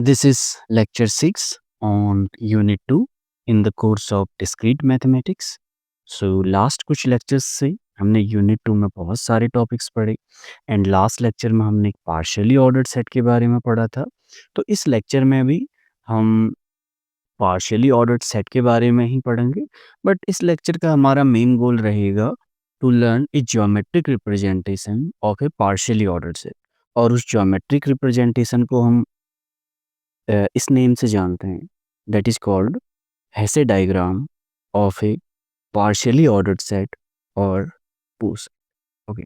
This is lecture 6 on unit 2 in the course of discrete mathematics. So last कुछ lectures से हमने unit 2 में बहुत सारे टॉपिक्स पढ़े एंड लास्ट लेक्चर में हमने एक पार्शियली ऑर्डर्ड सेट के बारे में पढ़ा था. तो इस लेक्चर में भी हम पार्शियली ऑर्डर्ड सेट के बारे में ही पढ़ेंगे, बट इस लेक्चर का हमारा मेन गोल रहेगा to learn a geometric representation of a partially ordered set. और उस ज्योमेट्रिक रिप्रेजेंटेशन को हम इस नेम से जानते हैं, that is called हेसे diagram of a partially ordered set और पूस. ओके,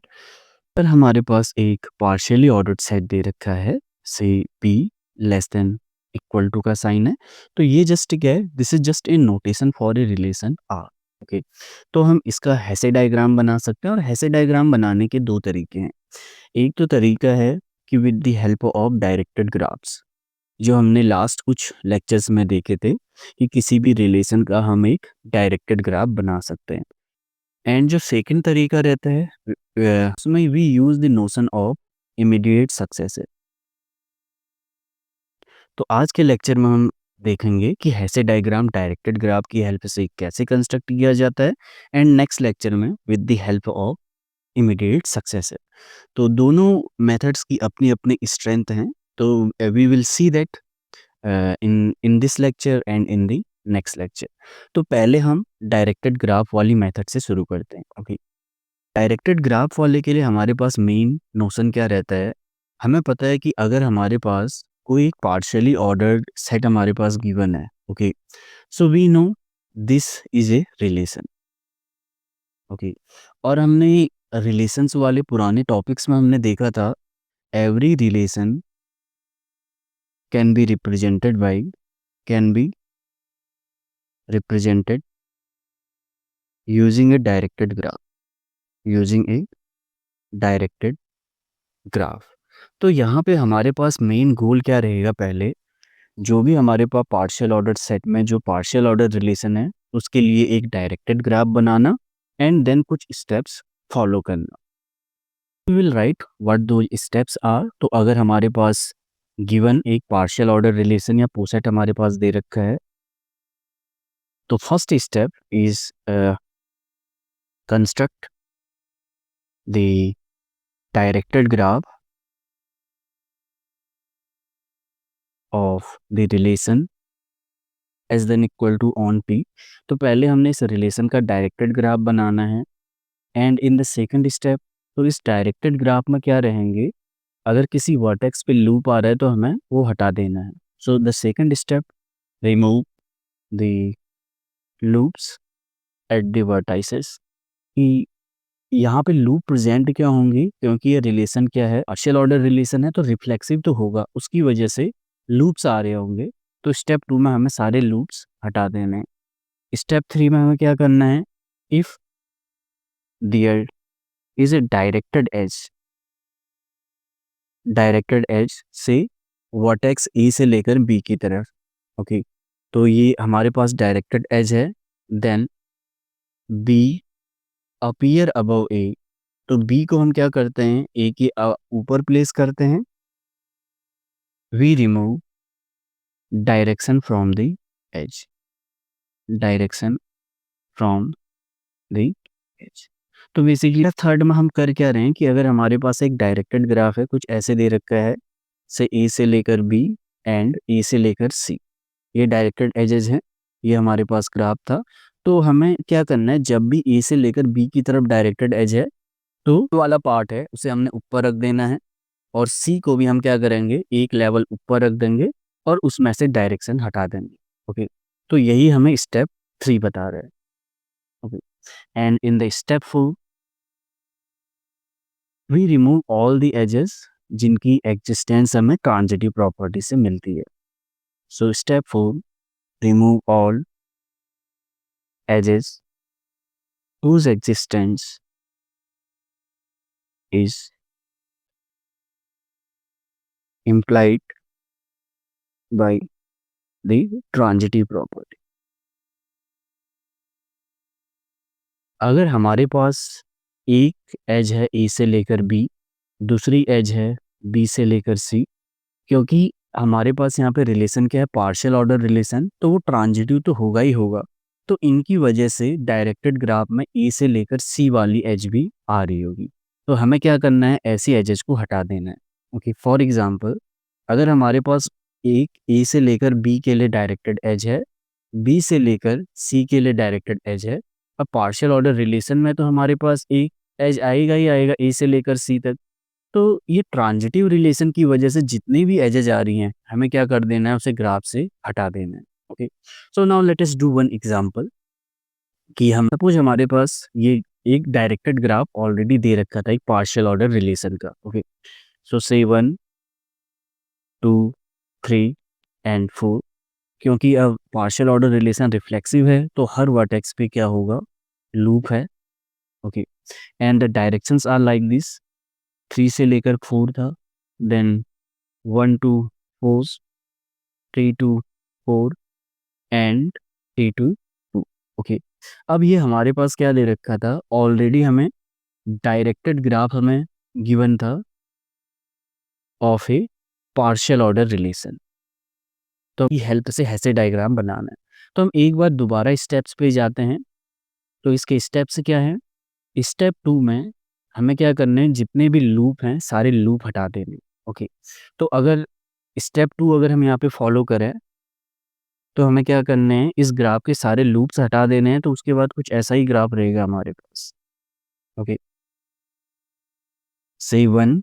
पर हमारे पास एक पार्शियली ऑर्डर्ड सेट दे रखा है, से p less than equal to का साइन है. तो ये जस्ट क्या है, this is just a notation for a relation R. Okay, तो हम इसका हेसे डायग्राम बना सकते हैं और हेसे डायग्राम बनाने के दो तरीके हैं. एक तो तरीका है कि with the help of directed graphs, जो हमने लास्ट कुछ लेक्चर्स में देखे थे कि किसी भी रिलेशन का हम एक डायरेक्टेड ग्राफ बना सकते हैं. एंड जो सेकंड तरीका रहता है उसमें we use the notion of immediate successor. तो आज के लेक्चर में हम देखेंगे कि हेसे डायग्राम डायरेक्टेड ग्राफ की हेल्प से कैसे कंस्ट्रक्ट किया जाता है, एंड नेक्स्ट लेक्चर में with the help of immediate successor. तो दोनों मेथड्स की अपनी अपनी स्ट्रेंथ हैं. तो we will see that in this lecture and in the next lecture. तो पहले हम डायरेक्टेड ग्राफ वाली मेथड से शुरू करते हैं. ओके, डायरेक्टेड ग्राफ वाले के लिए हमारे पास मेन नोशन क्या रहता है, हमें पता है कि अगर हमारे पास कोई एक पार्शियली ऑर्डर्ड सेट हमारे पास गिवन है, okay, so we know this is a relation. Okay, और हमने रिलेशंस वाले पुराने टॉपिक्स में हमने देखा था every relation can be represented by can be represented using a directed graph, using a directed graph. तो यहाँ पे हमारे पास मेन गोल क्या रहेगा, पहले जो भी हमारे पास पार्शियल ऑर्डर सेट में जो पार्शियल ऑर्डर रिलेशन है उसके लिए एक डायरेक्टेड ग्राफ बनाना एंड देन कुछ स्टेप्स फॉलो करना. वी विल राइट व्हाट दो स्टेप्स आर. तो अगर हमारे पास गिवन एक पार्शियल ऑर्डर रिलेशन या पोसेट हमारे पास दे रखा है, तो first step is construct the directed graph of the relation as then equal to on p. तो पहले हमने इस रिलेशन का डायरेक्टेड ग्राफ बनाना है. And in the second step, तो इस डायरेक्टेड ग्राफ में क्या रहेंगे, अगर किसी वर्टेक्स पे लूप आ रहा है तो हमें वो हटा देना है. So the second step, remove the loops at the vertices. कि यहाँ पे लूप प्रेजेंट क्या होंगी, क्योंकि ये रिलेशन क्या है, पार्शियल ऑर्डर रिलेशन है, तो रिफ्लेक्सिव तो होगा, उसकी वजह से लूप्स आ रहे होंगे. तो स्टेप 2 में हमें सारे लूप्स हटा देने हैं. स्टेप 3 में हमें क्या करना है, if there is a directed edge से वर्टेक्स ए से लेकर बी की तरफ. ओके, तो ये हमारे पास डायरेक्टेड एज है. Then B appear above A. तो बी को हम क्या करते हैं, ए के ऊपर प्लेस करते हैं. We remove direction from the edge, direction from the edge. तो बेसिकली थर्ड में हम कर क्या रहे हैं कि अगर हमारे पास एक डायरेक्टेड ग्राफ है, कुछ ऐसे दे रखा है, से ए से लेकर बी एंड ए से लेकर सी, ये डायरेक्टेड एजेस हैं, ये हमारे पास ग्राफ था. तो हमें क्या करना है, जब भी ए से लेकर बी की तरफ डायरेक्टेड एज है तो वाला पार्ट है उसे हमने ऊपर रख देना है, और सी को भी हम क्या करेंगे, एक लेवल ऊपर रख देंगे और उसमें से डायरेक्शन हटा देंगे. ओके, तो यही हमें स्टेप 3 बता रहा है. Okay, and in the step 4 we remove all the edges जिनकी एग्जिस्टेंस हमें ट्रांजिटिव प्रॉपर्टी से मिलती है. So step 4, remove all edges whose existence is implied by the transitive property. अगर हमारे पास एक एज है ए से लेकर बी, दूसरी एज है बी से लेकर सी, क्योंकि हमारे पास यहाँ पे रिलेशन क्या है, पार्शियल ऑर्डर रिलेशन, तो वो ट्रांजिटिव तो होगा ही होगा। तो इनकी वजह से डायरेक्टेड ग्राफ में ए से लेकर सी वाली एज भी आ रही होगी। तो हमें क्या करना है, ऐसी एजेस को हटा देना है। ओके, फॉर एग्जांपल अगर हमारे पास एक ए से लेकर बी के लिए डायरेक्टेड एज है, बी से लेकर सी के लिए डायरेक्टेड एज है, अब पार्शियल ऑर्डर रिलेशन में तो हमारे पास एक एज आएगा ही आएगा ए से लेकर सी तक। तो ये ट्रांजिटिव रिलेशन की वजह से जितनी भी एजेस आ रही हैं, हमें क्या कर देना है, उसे ग्राफ से हटा देना है। Okay, so now let us do one example कि हम सपोज हमारे पास ये एक डायरेक्टेड ग्राफ ऑलरेडी दे रखा था एक पार्शियल ऑर्डर रिलेशन का। ओके, सो से 1 2 3 एंड 4, क्योंकि अब पार्शियल ऑर्डर रिलेशन रिफ्लेक्सिव है तो हर वर्टेक्स पे क्या होगा, लूप है। Okay, and the directions are like this, 3 से लेकर 4 था, then 1 to 4, 3 to 4 and 3 to 2। Okay, अब ये हमारे पास क्या दे रखा था, ऑलरेडी हमें डायरेक्टेड ग्राफ हमें गिवन था of A partial order relation. तो की हेल्प से ऐसे डायग्राम बनाना है। तो हम एक बार दोबारा स्टेप्स पे जाते हैं। तो इसके स्टेप्स क्या हैं, स्टेप 2 में हमें क्या करना है, जितने भी लूप हैं सारे लूप हटा देने। ओके, तो अगर स्टेप 2 अगर हम यहाँ पे फॉलो करें तो हमें क्या करने हैं, इस ग्राफ के सारे लूप्स हटा देने हैं। तो उसके बाद कुछ ऐसा ही ग्राफ रहेगा हमारे पास। ओके, से 1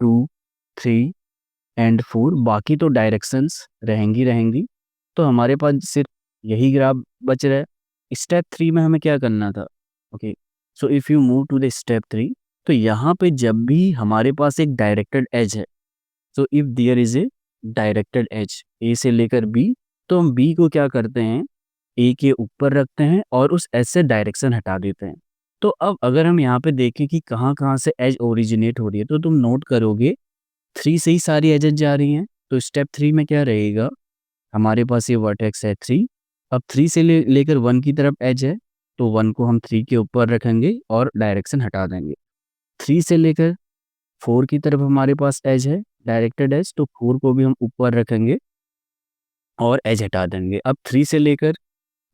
2 3 एंड 4, बाकी तो डायरेक्शंस रहेंगी रहेंगी। तो हमारे पास सिर्फ यही ग्राफ बच रहा है। स्टेप 3 में हमें क्या करना था। Okay, so if you move to the step 3, तो यहाँ पे जब भी हमारे पास एक डायरेक्टेड एज है, so if there is a directed edge A से लेकर बी, तो हम बी को क्या करते हैं, ए के ऊपर रखते हैं और उस एज से डायरेक्शन हटा देते हैं। तो अब अगर हम यहाँ पे देखें कि कहाँ कहाँ से एज ओरिजिनेट हो रही है, तो तुम नोट करोगे 3 से ही सारी एजेस जा रही हैं। तो स्टेप 3 में क्या रहेगा, हमारे पास ये वर्टेक्स है 3, अब 3 से लेकर 1 की तरफ एज है, तो 1 को हम 3 के ऊपर रखेंगे और डायरेक्शन हटा देंगे। 3 से लेकर 4 की तरफ हमारे पास एज है, डायरेक्टेड एज, तो 4 को भी हम ऊपर रखेंगे और एज हटा देंगे। अब 3 से लेकर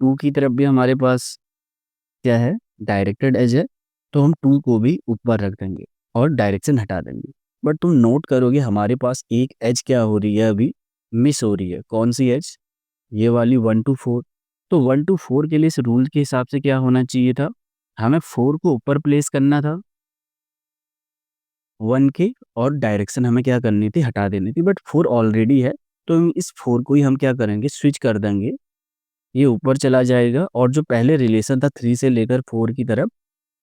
2 की तरफ भी हमारे पास क्या है, डायरेक्टेड एज है, तो हम 2 को भी ऊपर रख देंगे और डायरेक्शन हटा देंगे। बट तुम नोट करोगे हमारे पास एक एज क्या हो रही है, अभी मिस हो रही है। कौन सी एज, ये वाली 1 टू 4। तो 1 टू 4 के लिए इस रूल के हिसाब से क्या होना चाहिए था, हमें 4 को ऊपर प्लेस करना था 1 के, और डायरेक्शन हमें क्या करनी थी, हटा देनी थी। बट 4 ऑलरेडी है, तो इस 4 को ही हम क्या करेंगे, स्विच कर देंगे, ये ऊपर चला जाएगा और जो पहले रिलेशन था 3 से लेकर 4 की तरफ,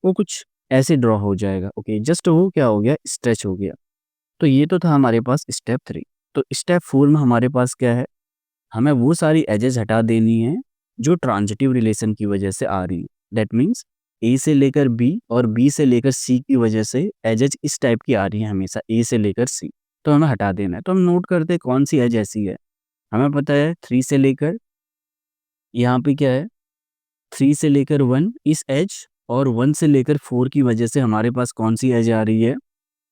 वो कुछ ऐसे ड्रॉ हो जाएगा। ओके, जस्ट वो क्या हो गया, स्ट्रेच हो गया। तो ये तो था हमारे पास स्टेप 3। तो स्टेप 4 में हमारे पास क्या है, हमें वो सारी एजेस हटा देनी है जो ट्रांजिटिव रिलेशन की वजह से आ रही है। दैट मीन्स ए से लेकर बी और बी से लेकर सी की वजह से एजेस इस टाइप की आ रही है हमेशा, ए से लेकर सी, तो हमें हटा देना है। तो हम नोट करते हैं कौन सी एज ऐसी है। हमें पता है 3 से लेकर, यहाँ पे क्या है, 3 से लेकर 1 इस एज, और 1 से लेकर 4 की वजह से हमारे पास कौन सी एज आ रही है,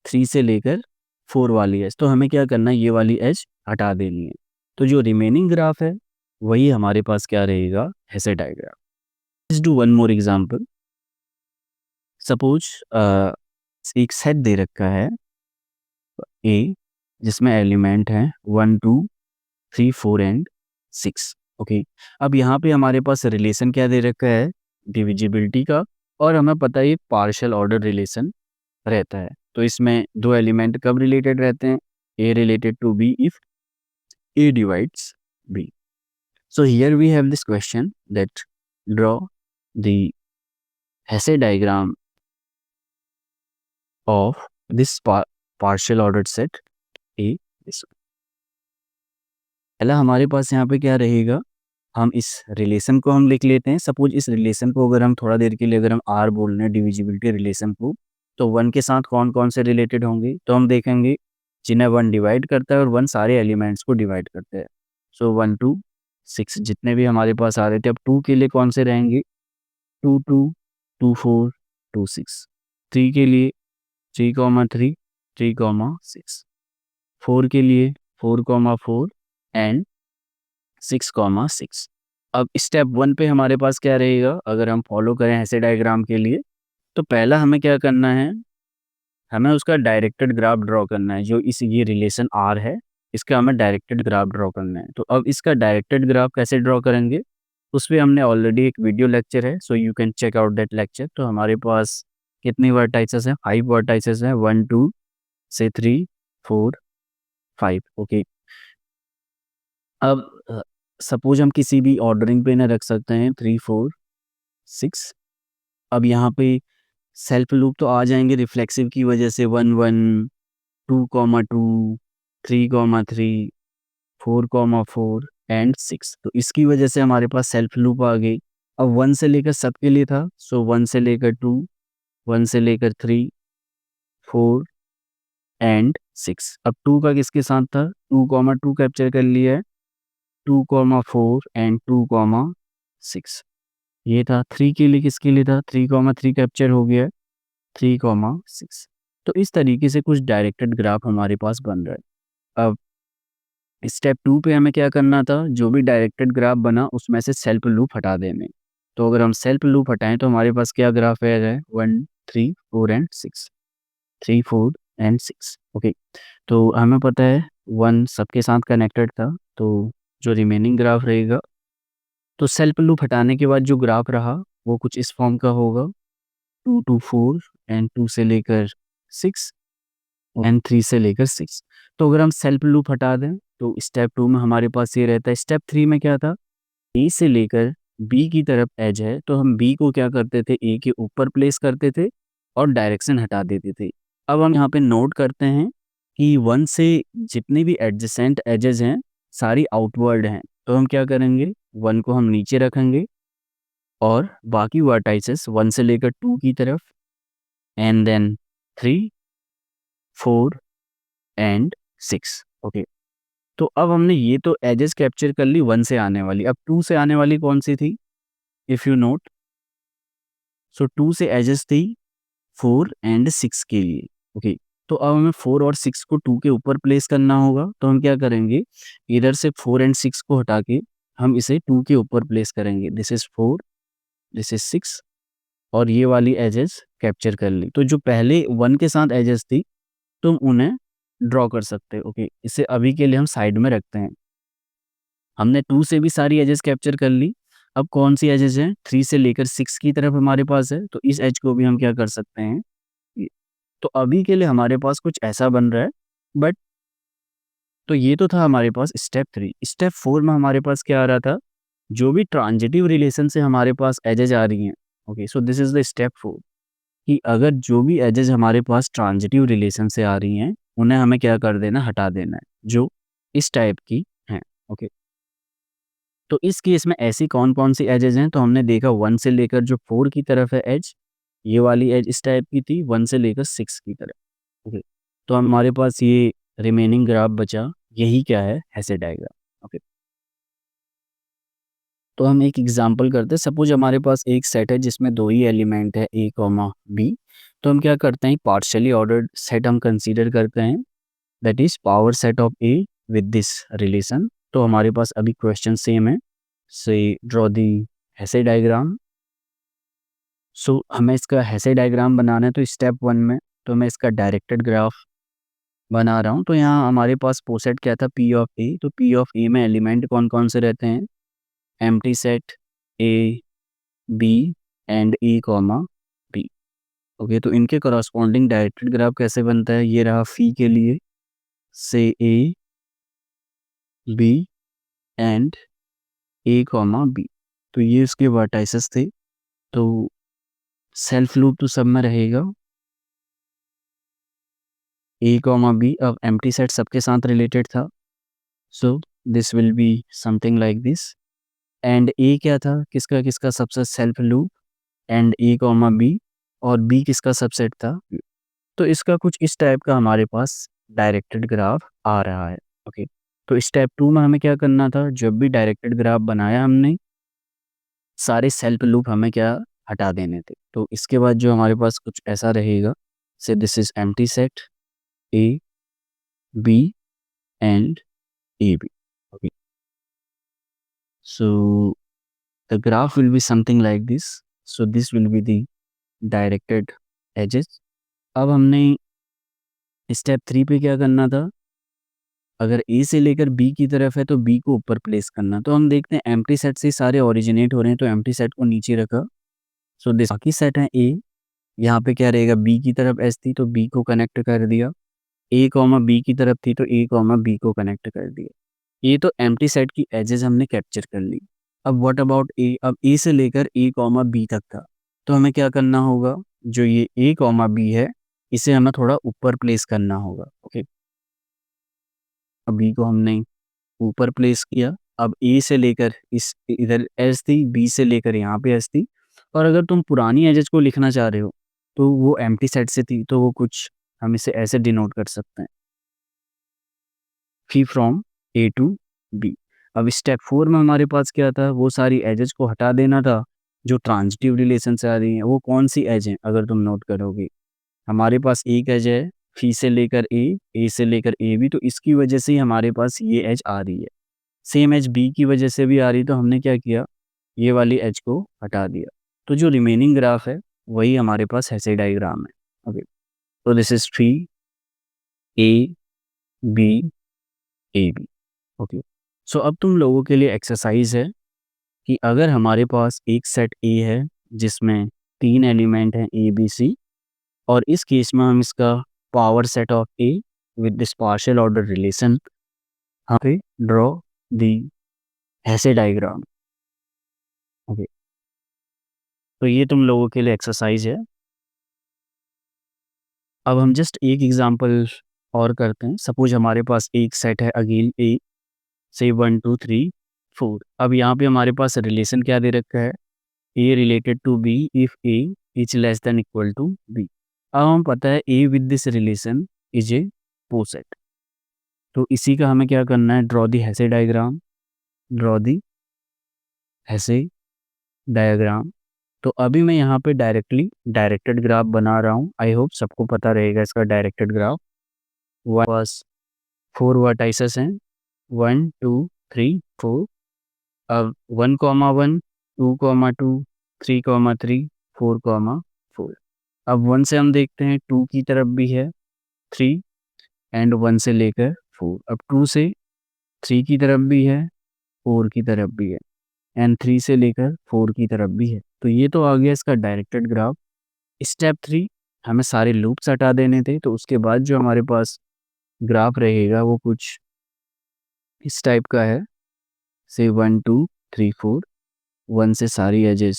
3 से लेकर 4 वाली एज। तो हमें क्या करना है, ये वाली एज हटा देनी है। तो जो रिमेनिंग ग्राफ है वही हमारे पास क्या रहेगा, ऐसे diagram. Let's do one more example. Suppose एक सेट दे रखा है ए, जिसमें एलिमेंट है 1 2 3 4 एंड 6। ओके, अब यहाँ पे हमारे पास रिलेशन क्या दे रखा है, डिविजिबिलिटी का, और हमें पता है पार्शियल ऑर्डर रिलेशन रहता है। तो इसमें दो एलिमेंट कब रिलेटेड रहते हैं, A related to B if A divides B. So here we have this question that draw the Hesse diagram of this partial ordered set A. This one. पहला हमारे पास यहाँ पे क्या रहेगा, हम इस रिलेशन को हम लिख लेते हैं। सपोज इस रिलेशन को अगर हम थोड़ा देर के लिए अगर हम R बोल रहे हैं, डिविजिबिलिटी रिलेशन को, तो 1 के साथ कौन कौन से रिलेटेड होंगे, तो हम देखेंगे जिन्हें 1 डिवाइड करता है और 1 सारे एलिमेंट्स को डिवाइड करते हैं। सो 1 2 6 जितने भी हमारे पास आ रहे थे, अब 2 के लिए कौन से रहेंगे, 2 2 2 4 2 6। 3 के लिए 3 3 3 6। 4 के लिए 4,4 एंड 6,6। अब स्टेप 1 पे हमारे पास क्या रहेगा, अगर हम फॉलो करें ऐसे डायग्राम के लिए, तो पहला हमें क्या करना है, हमें उसका डायरेक्टेड ग्राफ ड्रॉ करना है। जो इस ये रिलेशन आर है, इसका हमें डायरेक्टेड ग्राफ ड्रॉ करना है। तो अब इसका डायरेक्टेड ग्राफ कैसे ड्रॉ करेंगे, उस पे हमने ऑलरेडी एक वीडियो लेक्चर है, so you can check out that lecture. तो हमारे पास कितनी वर्टाइसेस हैं, 5 वर्टाइसेस हैं, 1 2 से 3 4 5। ओके, अब सपोज हम किसी भी ऑर्डरिंग पे ना रख सकते हैं 3 4 6। अब यहाँ पे सेल्फ लूप तो आ जाएंगे रिफ्लेक्सिव की वजह से, 1 1 2,2 3,3 4,4 एंड 6। तो इसकी वजह से हमारे पास सेल्फ लूप आ गई। अब 1 से लेकर सबके लिए था, सो 1 से लेकर 2, 1 से लेकर 3 4 एंड 6। अब 2 का किसके साथ था, 2,2 कैप्चर कर लिया है, 2,4 एंड 2,6। ये था 3 के लिए, किसके लिए था, 3,3 कैप्चर हो गया है, 3,6। तो इस तरीके से कुछ डायरेक्टेड ग्राफ हमारे पास बन रहा है। अब स्टेप 2 पे हमें क्या करना था, जो भी डायरेक्टेड ग्राफ बना उसमें से सेल्फ लूप हटा देने। तो अगर हम सेल्फ लूप हटाएं तो हमारे पास क्या ग्राफ है, 1 3 4 एंड 6, 3 4 एंड 6। ओके, तो हमें पता है 1 सबके साथ कनेक्टेड था, तो जो रिमेनिंग ग्राफ रहेगा, तो सेल्फ लूप हटाने के बाद जो ग्राफ रहा वो कुछ इस फॉर्म का होगा, 2 to 4 एंड 2 से लेकर 6 एंड 3 से लेकर 6। तो अगर हम सेल्फ लूप हटा दें तो स्टेप 2 में हमारे पास ये रहता है। स्टेप 3 में क्या था, ए से लेकर बी की तरफ एज है, तो हम बी को क्या करते थे, ए के ऊपर प्लेस करते थे और डायरेक्शन हटा देते थे। अब हम यहाँ पे नोट करते हैं कि 1 से जितने भी एडजेसेंट एजेस हैं सारी आउटवर्ड हैं, तो हम क्या करेंगे, 1 को हम नीचे रखेंगे और बाकी वर्टाइसेस 1 से लेकर 2 की तरफ एंड देन 3 4 एंड 6। ओके, तो अब हमने ये तो एजेस कैप्चर कर ली 1 से आने वाली। अब 2 से आने वाली कौन सी थी, इफ यू नोट, सो 2 से एजेस थी 4 एंड 6 के लिए। ओके, तो अब हमें 4 और 6 को 2 के ऊपर प्लेस करना होगा। तो हम क्या करेंगे, इधर से 4 एंड 6 को हटा के हम इसे 2 के ऊपर प्लेस करेंगे। दिस इज 4, दिस इज 6 और ये वाली एजेस कैप्चर कर ली। तो जो पहले 1 के साथ एजेस थी तुम उन्हें ड्रॉ कर सकते हो। ओके, इसे अभी के लिए हम साइड में रखते हैं। हमने 2 से भी सारी एजेस कैप्चर कर ली। अब कौन सी एजेस हैं, 3 से लेकर 6 की तरफ हमारे पास है, तो इस एज को भी हम क्या कर सकते हैं। तो अभी के लिए हमारे पास कुछ ऐसा बन रहा है। बट तो ये तो था हमारे पास स्टेप 3। स्टेप 4 में हमारे पास क्या आ रहा था, जो भी ट्रांजिटिव रिलेशन से हमारे पास एजेस आ रही हैं। Okay, so this is the step 4 कि अगर जो भी एजेस हमारे पास ट्रांजिटिव रिलेशन से आ रही हैं उन्हें हमें क्या कर देना, हटा देना है, जो इस टाइप की हैं। ओके, तो इस केस में ऐसी कौन-कौन सी एजेस हैं, तो हमने देखा 1 से लेकर जो 4 की तरफ है एज, ये वाली एज इस टाइप की थी, 1 से लेकर 6 की तरफ। ओके, तो हमारे पास ये रिमेनिंग ग्राफ बचा, यही क्या है, हैसेड डायग्राम। ओके, तो हम एक एग्जांपल करते हैं। सपोज हमारे पास एक सेट है जिसमें 2 ही एलिमेंट है ए, बी। तो हम क्या करते हैं, पार्शियली ऑर्डर्ड सेट हम कंसीडर करते हैं, that is power set of A with this relation. तो हमारे पास अभी क्वेश्चन सेम है, से ड्रॉ दी हेसे डायग्राम। सो हमें इसका हेसे डायग्राम बनाना है, तो स्टेप 1 में तो मैं इसका डायरेक्टेड ग्राफ बना रहा हूँ। तो यहाँ हमारे पास पोसेट क्या था, पी ऑफ ए। तो पी ऑफ ए में एलिमेंट कौन कौन से रहते हैं, empty set A B and A comma B. Okay, तो इनके करस्पॉन्डिंग डायरेक्टेड ग्राफ कैसे बनता है, ये रहा फी के लिए, से A B and A comma B. तो ये इसके वर्टाइसेस थे। तो सेल्फ लूप तो सब में रहेगा, ए कॉमा बी। अब एम्प्टी सेट सबके साथ रिलेटेड था, so this will be something like this. And A क्या था, किसका किसका सबसे self loop, and A comma B, और बी किसका सबसेट था। तो इसका कुछ इस टाइप का हमारे पास डायरेक्टेड ग्राफ आ रहा है। ओके, तो स्टेप 2 में हमें क्या करना था, जब भी डायरेक्टेड ग्राफ बनाया हमने, सारे सेल्फ लूप हमें क्या हटा देने थे। तो इसके बाद जो हमारे पास कुछ ऐसा रहेगा, से this is empty set A B and AB. Okay. So the graph will be something like this. So this will be the directed edges. अब हमने स्टेप 3 पे क्या करना था, अगर ए से लेकर बी की तरफ है तो बी को ऊपर प्लेस करना। तो हम देखते हैं एम्प्टी सेट से सारे ओरिजिनेट हो रहे हैं, तो एम्प्टी सेट को नीचे रखा। सो दिस बाकी सेट है ए, यहाँ पे क्या रहेगा, बी की तरफ एस थी तो बी को कनेक्ट कर दिया, ए कॉमा बी की तरफ थी तो ए कॉमा बी को कनेक्ट कर दिया। ये तो एम्प्टी सेट की एजेस हमने कैप्चर कर ली। अब व्हाट अबाउट ए, अब ए से लेकर ए कॉमा बी तक था, तो हमें क्या करना होगा, जो ये ए कॉमा बी है इसे हमें थोड़ा ऊपर प्लेस करना होगा। ओके, अब बी को हमने ऊपर प्लेस किया। अब ए से लेकर इस इधर एज थी, बी से लेकर यहाँ पे एज थी, और अगर तुम पुरानी एजेस को लिखना चाह रहे हो तो वो एम्प्टी सेट से थी, तो वो कुछ हम इसे ऐसे डिनोट कर सकते हैं, phi from A to B. अब स्टेप 4 में हमारे पास क्या था, वो सारी एजेस को हटा देना था जो ट्रांजिटिव रिलेशन से आ रही हैं। वो कौन सी एज हैं, अगर तुम नोट करोगे, हमारे पास एक एज है फी से लेकर ए से लेकर ए बी, तो इसकी वजह से ही हमारे पास ये एज आ रही है। सेम एज बी की वजह से भी आ रही, तो हमने क्या किया, ये वाली एज को हटा दिया। तो जो रिमेनिंग ग्राफ है वही हमारे पास ऐसे डायग्राम है। ओके, तो this is phi A B A B. Okay, so अब तुम लोगों के लिए एक्सरसाइज है कि अगर हमारे पास एक सेट ए है जिसमें 3 एलिमेंट हैं ए बी सी, और इस केस में हम इसका power set of A with this partial order relation यहाँ पे ड्रॉ दी ऐसे डायग्राम। ओके, तो ये तुम लोगों के लिए एक्सरसाइज है। अब हम जस्ट एक एग्जांपल और करते हैं। सपोज हमारे पास एक सेट है अगेन ए, से 1 2 3 4। अब यहाँ पे हमारे पास रिलेशन क्या दे रखा है, A related to B if A is less than equal to B. अब हम पता है A with this relation is a poset, तो इसी का हमें क्या करना है, draw the Hasse diagram, draw the Hasse diagram. तो अभी मैं यहाँ पे डायरेक्टली डायरेक्टेड ग्राफ बना रहा हूँ। आई होप सबको पता रहेगा इसका डायरेक्टेड ग्राफ। बस 4 वर्टाइसेस हैं, 1 2 3 4। अब 1,1 2,2 3,3 4,4। अब 1 से हम देखते हैं 2 की तरफ भी है 3 एंड 1 से लेकर 4। अब 2 से 3 की तरफ भी है, 4 की तरफ भी है, एंड 3 से लेकर 4 की तरफ भी है। तो ये तो आ गया इसका डायरेक्टेड ग्राफ। स्टेप 3 हमें सारे लूप्स हटा देने थे, तो उसके बाद जो हमारे पास ग्राफ रहेगा वो कुछ इस टाइप का है, से 1 2 3 4, 1 से सारी एजेस।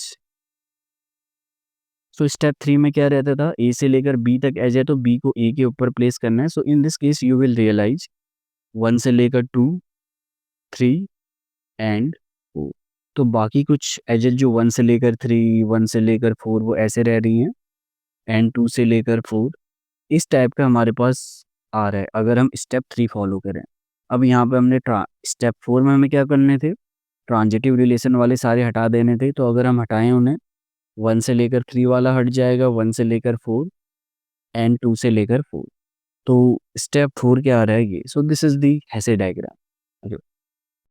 सो स्टेप 3 में क्या रहता था, ए से लेकर बी तक एज है तो बी को ए के ऊपर प्लेस करना है। So in this case you will realise 1 से लेकर 2 3 एंड 4। तो बाकी कुछ एजेस जो 1 से लेकर 3 1 से लेकर 4 वो ऐसे रह रही हैं, एंड 2 से लेकर 4 इस टाइप का हमारे पास आ रहा है अगर हम स्टेप 3 फॉलो करें। अब यहाँ पे हमने स्टेप 4 में हमें क्या करने थे, ट्रांजिटिव रिलेशन वाले सारे हटा देने थे। तो अगर हम हटाएं उन्हें, 1 से लेकर 3 वाला हट जाएगा, 1 से लेकर 4 एंड 2 से लेकर 4। तो स्टेप 4 क्या आ रहा है ये, so this is the Hasse diagram.